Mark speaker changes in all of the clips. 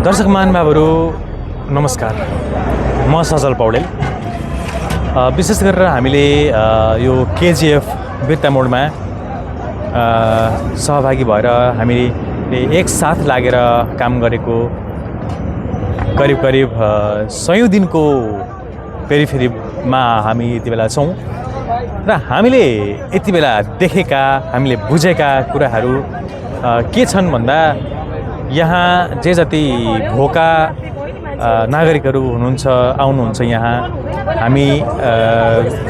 Speaker 1: दर्शक महानुभावहरू नमस्कार। म सजल पौडेल। विशेष गरेर हामीले यो केजीएफ बिर्ता मोडमा सहभागी भएर हामीले एक साथ लागेर काम गरेको करिब 100 दिनको पेरिफेरीमा हामी यति बेला छौँ र हामीले यति बेला देखेका हामीले बुझेका कुराहरू के छन् भन्दा यहाँ जे जति भोका नागरिकहरू हुनुहुन्छ आउनुहुन्छ यहाँ हामी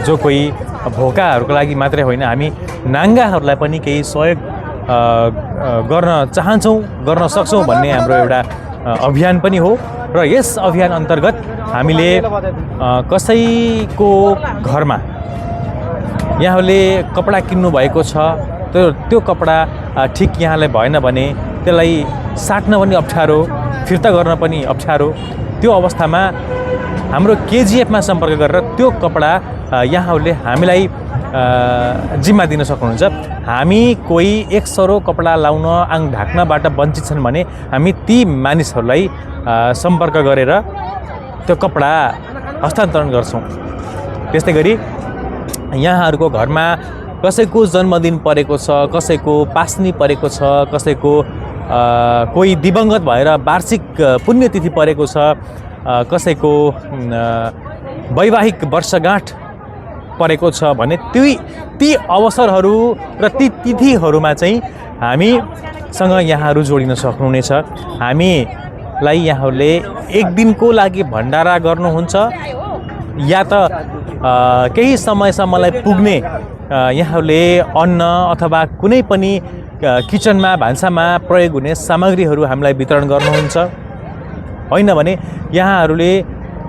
Speaker 1: जो कोही भोकाहरूको लागि मात्रै होइन हामी नाङ्गाहरूलाई पनि केही सहयोग गर्न चाहन्छौँ गर्न सक्छौँ भन्ने हाम्रो एउटा अभियान पनि हो र यस अभियान अन्तर्गत हामीले कसैको घरमा यहाँले कपडा किन्नु भएको छ त्यो कपडा ठिक यहाँलाई भएन भने त्यसलाई साट्न पनि अप्ठ्यारो फिर्ता गर्न पनि अप्ठ्यारो त्यो अवस्थामा हाम्रो केजीएफमा सम्पर्क गरेर त्यो कपडा यहाँहरूले हामीलाई जिम्मा दिन सक्नुहुन्छ। हामी कोही एक सरो कपडा लाउन आङ ढाक्नबाट वञ्चित छन् भने हामी ती मानिसहरूलाई सम्पर्क गरेर त्यो कपडा हस्तान्तरण गर्छौँ। त्यस्तै गरी यहाँहरूको घरमा कसैको जन्मदिन परेको छ, कसैको पास्नी परेको छ, कसैको कोही दिवंगत भएर वार्षिक पुण्यतिथि परेको छ, कसैको वैवाहिक वर्षगाँठ परेको छ भने ती अवसरहरू र ती तिथिहरूमा चाहिँ हामीसँग यहाँहरू जोडिन सक्नुहुनेछ। हामीलाई यहाँहरूले एक दिनको लागि भण्डारा गर्नुहुन्छ या त केही समयसम्मलाई पुग्ने यहाँहरूले अन्न अथवा कुनै पनि किचनमा भान्सामा प्रयोग हुने सामग्रीहरू हामीलाई वितरण गर्नुहुन्छ, होइन भने यहाँहरूले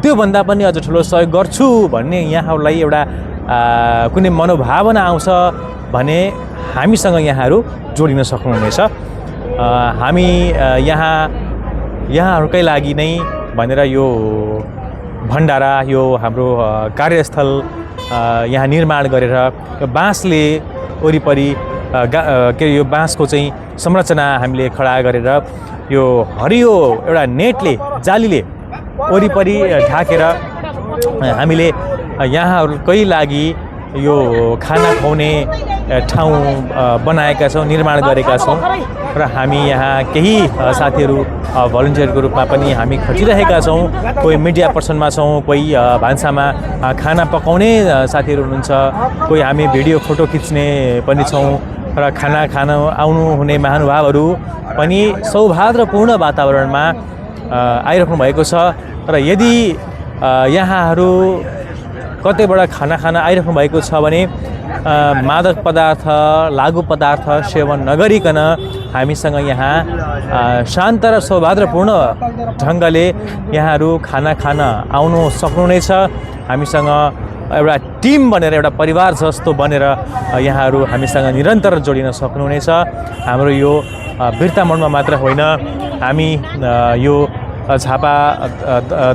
Speaker 1: त्योभन्दा पनि अझ ठुलो सहयोग गर्छु भन्ने यहाँहरूलाई एउटा कुनै मनोभावना आउँछ भने हामीसँग यहाँहरू जोडिन सक्नुहुनेछ। हामी यहाँहरूकै लागि नै भनेर यो भण्डारा यो हाम्रो कार्यस्थल यहाँ निर्माण गरेर बाँसले वरिपरि के यो बाँसको चाहिँ संरचना हामीले खडा गरेर यो हरियो एउटा नेटले जालीले वरिपरि ढाकेर हामीले यहाँहरूकै लागि यो खाना खुवाउने ठाउँ बनाएका छौँ, निर्माण गरेका छौँ र हामी यहाँ केही साथीहरू भलन्टियरको रूपमा पनि हामी खटिरहेका छौँ। कोही मिडिया पर्सनमा छौँ, कोही भान्सामा खाना पकाउने साथीहरू हुनुहुन्छ, कोही हामी भिडियो फोटो खिच्ने पनि छौँ र खाना खान आउनु हुने महानुभावहरू पनि सौहार्दपूर्ण वातावरणमा आइराख्नु भएको छ र यदि यहाँहरू कतैबाट खाना खान आइराख्नु भएको छ भने मादक पदार्थ लागु पदार्थ सेवन नगरिकन हामीसँग यहाँ शान्त र सौहार्दपूर्ण ढङ्गले यहाँहरू खाना खान आउनु सक्नुहुनेछ। हामीसँग एउटा टिम बनेर एउटा परिवार जस्तो बनेर यहाँहरू हामीसँग निरन्तर जोडिन सक्नुहुनेछ। हाम्रो यो बिर्ता मोडमा मात्र होइन, हामी यो झापा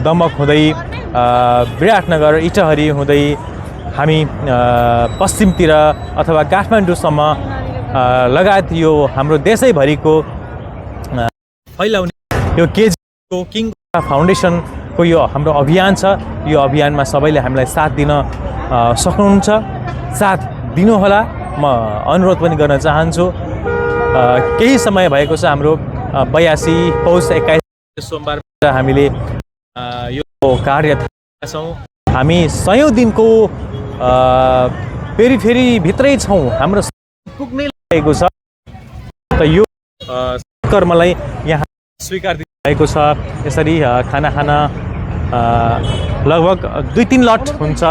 Speaker 1: दमक हुँदै विराटनगर इटहरी हुँदै हामी पश्चिमतिर अथवा काठमाडौँसम्म लगायत यो हाम्रो देशैभरिको फैलाउने यो केजीको किङ फाउन्डेसनको यो हाम्रो अभियान छ। यो अभियानमा सबैले हामीलाई साथ दिन सक्नुहुन्छ, साथ दिनुहोला म अनुरोध पनि गर्न चाहन्छु। केही समय भएको छ हाम्रो 82 पौष 21 सोमबार हामीले यो कार्य थालेका छौँ। हामी 100 दिनको पेरिफेरी भित्रै छौँ, हाम्रो पुग्नै लागेको छ। त यो कर्मलाई यहाँ स्वीकार दिनुभएको छ। यसरी खाना खान लगभग 2-3 लट हुन्छ,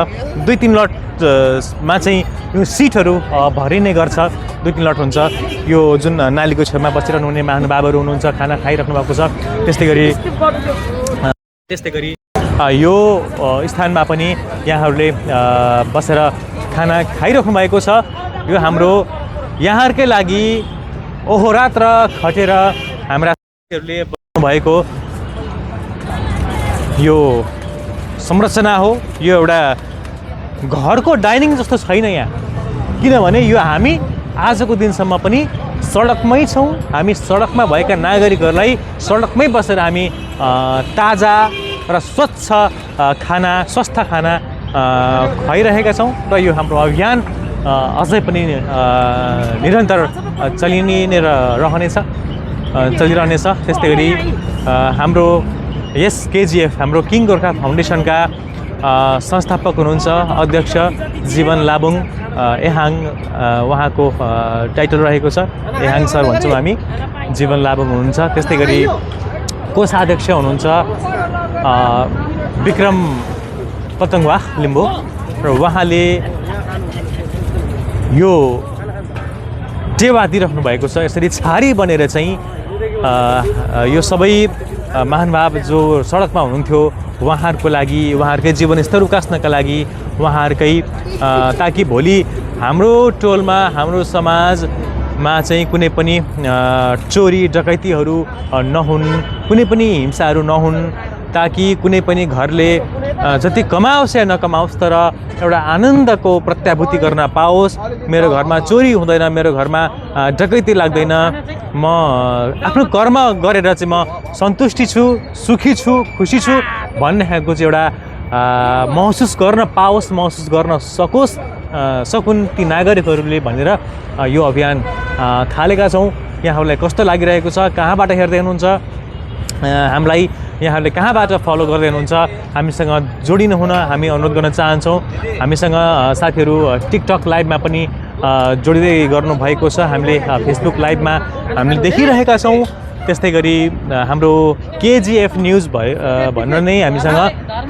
Speaker 1: 2-3 लटमा चाहिँ यो सिटहरू भरिने गर्छ, 2-3 लट हुन्छ। यो जुन नालीको छेउमा बसिरहनु हुने महानुभावहरू हुनुहुन्छ, खाना खाइराख्नु भएको छ। त्यस्तै गरी यो स्थानमा पनि यहाँहरूले बसेर खाना खाइराख्नु भएको छ। यो हाम्रो यहाँहरूकै लागि ओहोरात्र खटेर हाम्रा साथीहरूले बनाउनुभएको यो संरचना हो। यो एउटा घरको डाइनिङ जस्तो छैन यहाँ, किनभने यो हामी आजको दिनसम्म पनि सडकमै छौँ। हामी सडकमा भएका नागरिकहरूलाई सडकमै बसेर हामी ताजा र स्वच्छ खाना, स्वस्थ खाना खुवाइरहेका छौँ र यो हाम्रो अभियान अझै पनि निरन्तर चलिरहनेछ। त्यस्तै गरी हाम्रो यस केजिएफ हाम्रो किङ गोर्खा फाउन्डेसनका संस्थापक हुनुहुन्छ अध्यक्ष जीवन लाबुङ एहाङ, उहाँको टाइटल रहेको छ एहाङ सर भन्छौँ हामी, जीवन लाबुङ हुनुहुन्छ। त्यस्तै गरी कोषाध्यक्ष हुनुहुन्छ विक्रम पतङ्वा लिम्बू र उहाँले यो टेवा दिइराख्नु भएको छ। यसरी छारी बनेर चाहिँ यो सबै महानुभाव जो सडकमा हुनुहुन्थ्यो उहाँहरूको लागि, उहाँहरूकै जीवनस्तर उकास्नका लागि, उहाँहरूकै ताकि भोलि हाम्रो टोलमा, हाम्रो समाजमा चाहिँ कुनै पनि चोरी डकैतीहरू नहुन्, कुनै पनि हिंसाहरू नहुन्, ताकि कुनै पनि घरले जति कमाओस् या नकमाओस् तर एउटा आनन्दको प्रत्याभूति गर्न पाओस्। मेरो घरमा चोरी हुँदैन, मेरो घरमा डकैती लाग्दैन, म आफ्नो कर्म गरेर चाहिँ म सन्तुष्टि छु, सुखी छु, खुसी छु भन्ने खालको चाहिँ एउटा महसुस गर्न पाओस्, महसुस गर्न सकुन् ती नागरिकहरूले भनेर यो अभियान थालेका छौँ। यहाँहरूलाई कस्तो लागिरहेको छ, कहाँबाट हेर्दै हुनुहुन्छ, हामीलाई यहाँहरूले कहाँबाट फलो गर्दै हुनुहुन्छ, हामीसँग जोडिनु हुन हामी अनुरोध गर्न चाहन्छौँ। हामीसँग साथीहरू टिकटक लाइभमा पनि जोडिँदै गर्नुभएको छ, हामीले फेसबुक लाइभमा हामीले देखिरहेका छौँ। त्यस्तै गरी हाम्रो केजिएफ न्युज भनेर नै हामीसँग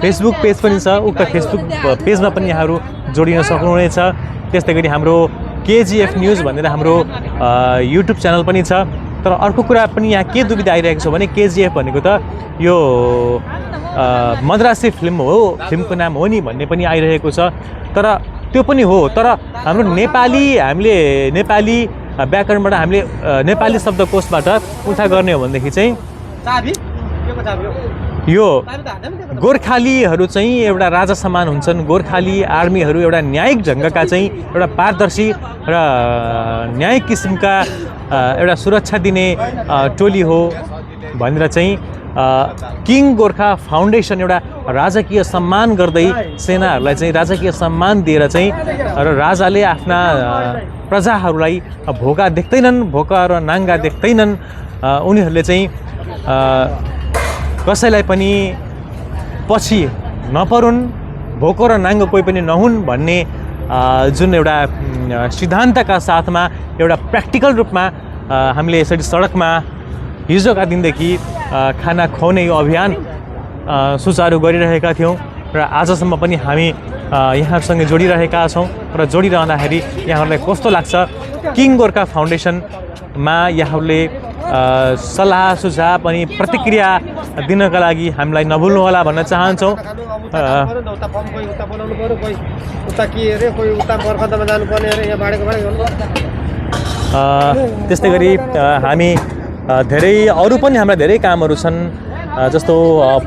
Speaker 1: फेसबुक पेज पनि छ, उक्त फेसबुक पेजमा पनि यहाँहरू जोडिन सक्नुहुनेछ। त्यस्तै गरी हाम्रो केजिएफ न्युज भनेर हाम्रो युट्युब च्यानल पनि छ। तर अर्को कुरा पनि यहाँ के दुविधा आइरहेको छ भने केजिएफ भनेको त यो मद्रासी फिल्म हो, फिल्मको नाम हो नि भन्ने पनि आइरहेको छ। तर त्यो पनि हो, तर हाम्रो हामीले नेपाली व्याकरणबाट हामीले नेपाली शब्दकोशबाट उल्था गर्ने हो भनेदेखि चाहिँ यो गोर्खालीहरू चाहिँ एउटा राजा समान हुन्छन्, गोर्खाली आर्मीहरू एउटा न्यायिक ढङ्गका चाहिँ एउटा पारदर्शी र न्यायिक किसिमका एउटा सुरक्षा दिने टोली हो भनेर चाहिँ किङ गोर्खा फाउन्डेसन एउटा राजकीय सम्मान गर्दै सेनाहरूलाई चाहिँ राजकीय सम्मान दिएर चाहिँ र राजाले आफ्ना प्रजाहरूलाई भोका देख्दैनन्, भोका र नाङ्गा देख्दैनन्, उनीहरूले चाहिँ कसैलाई पनि पछि नपरुन्, भोको र नाङ्गो कोही पनि नहुन् भन्ने जुन एउटा सिद्धान्तका साथमा एउटा प्र्याक्टिकल रूपमा हामीले यसरी सडकमा हिजोका दिनदेखि खाना खुवाउने यो अभियान सुचारू गरिरहेका थियौँ र आजसम्म पनि हामी यहाँहरूसँग जोडिरहेका छौँ। र जोडिरहँदाखेरि यहाँहरूलाई कस्तो लाग्छ, किङ गोर्खा फाउन्डेसनमा यहाँहरूले सल्लाह सुझाव अनि प्रतिक्रिया दिनका लागि हामीलाई नभुल्नुहोला भन्न चाहन्छौँ। त्यस्तै गरी हामी धेरै अरू पनि हाम्रा धेरै कामहरू छन्, जस्तो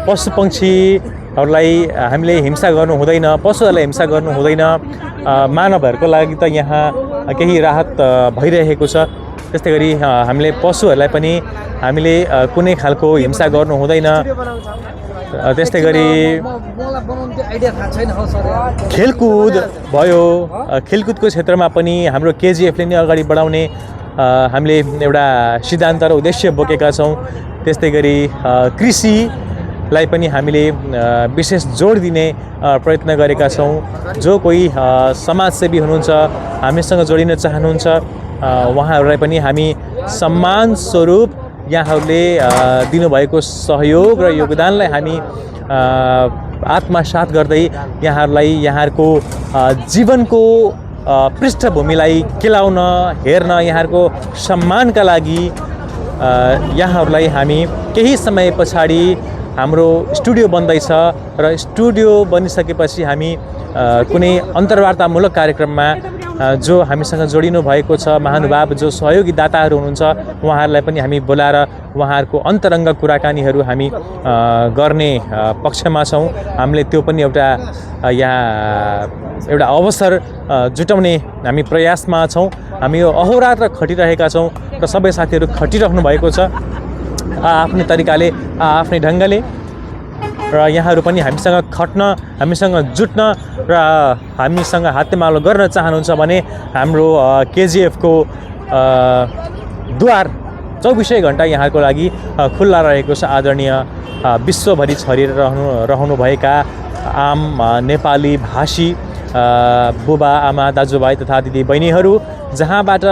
Speaker 1: पशु पक्षीहरूलाई हामीले हिंसा गर्नु हुँदैन, पशुहरूलाई हिंसा गर्नु हुँदैन, मानवहरूको लागि त यहाँ केही राहत भइरहेको छ। त्यस्तै गरी हामीले पशुहरूलाई पनि हामीले कुनै खालको हिंसा गर्नु हुँदैन। त्यस्तै गरी खेलकुद भयो, खेलकुदको क्षेत्रमा पनि हाम्रो केजिएफले नै अगाडि बढाउने हामीले एउटा सिद्धान्त र उद्देश्य बोकेका छौँ। त्यस्तै गरी कृषिलाई पनि हामीले विशेष जोड दिने प्रयत्न गरेका छौँ। जो कोही समाजसेवी हुनुहुन्छ, हामीसँग जोडिन चाहनुहुन्छ, उहाँहरूलाई पनि हामी सम्मान स्वरूप यहाँहरूले दिनुभएको सहयोग र योगदानलाई हामी आत्मसात गर्दै यहाँहरूलाई यहाँहरूको जीवनको पृष्ठभूमिलाई केलाउन, हेर्न, यहाँहरूको सम्मानका लागि यहाँहरूलाई हामी केही समय पछाडि हाम्रो स्टुडियो बन्दैछ र स्टुडियो बनिसकेपछि हामी कुनै अन्तर्वार्तामूलक कार्यक्रममा जो हामीसँग जोडिनु भएको छ महानुभाव, जो सहयोगी दाताहरू हुनुहुन्छ, उहाँहरूलाई पनि हामी बोलाएर उहाँहरूको अन्तरङ्ग कुराकानीहरू हामी गर्ने पक्षमा छौँ। हामीले त्यो पनि एउटा अवसर जुटाउने हामी प्रयासमा छौँ हामी यो अहोरात्र खटिरहेका छौँ र सबै साथीहरू खटिराख्नु भएको छ आफ्नै तरिकाले आफ्नै ढङ्गले र यहाँहरू पनि हामीसँग खट्न हामीसँग जुट्न र हामीसँग हातेमालो गर्न चाहनुहुन्छ भने हाम्रो केजिएफको द्वार 24 घण्टा यहाँको लागि खुल्ला रहेको छ। आदरणीय विश्वभरि छरिएर रहनुभएका आम नेपाली भाषी बुबा आमा दाजुभाइ तथा दिदी बहिनीहरू जहाँबाट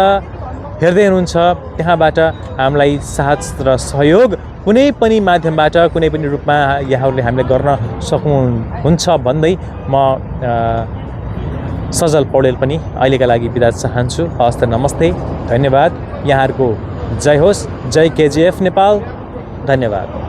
Speaker 1: हेर्दै हुनुहुन्छ त्यहाँबाट हामीलाई साथ र सहयोग कुनै पनि माध्यमबाट कुनै पनि रूपमा यहाँहरूले हामीले गर्न सक्नुहुन्छ भन्दै म सजल पौडेल पनि अहिलेका लागि बिदा चाहन्छु। हस्त नमस्ते, धन्यवाद। यहाँहरूको जय होस्, जय केजिएफ नेपाल, धन्यवाद।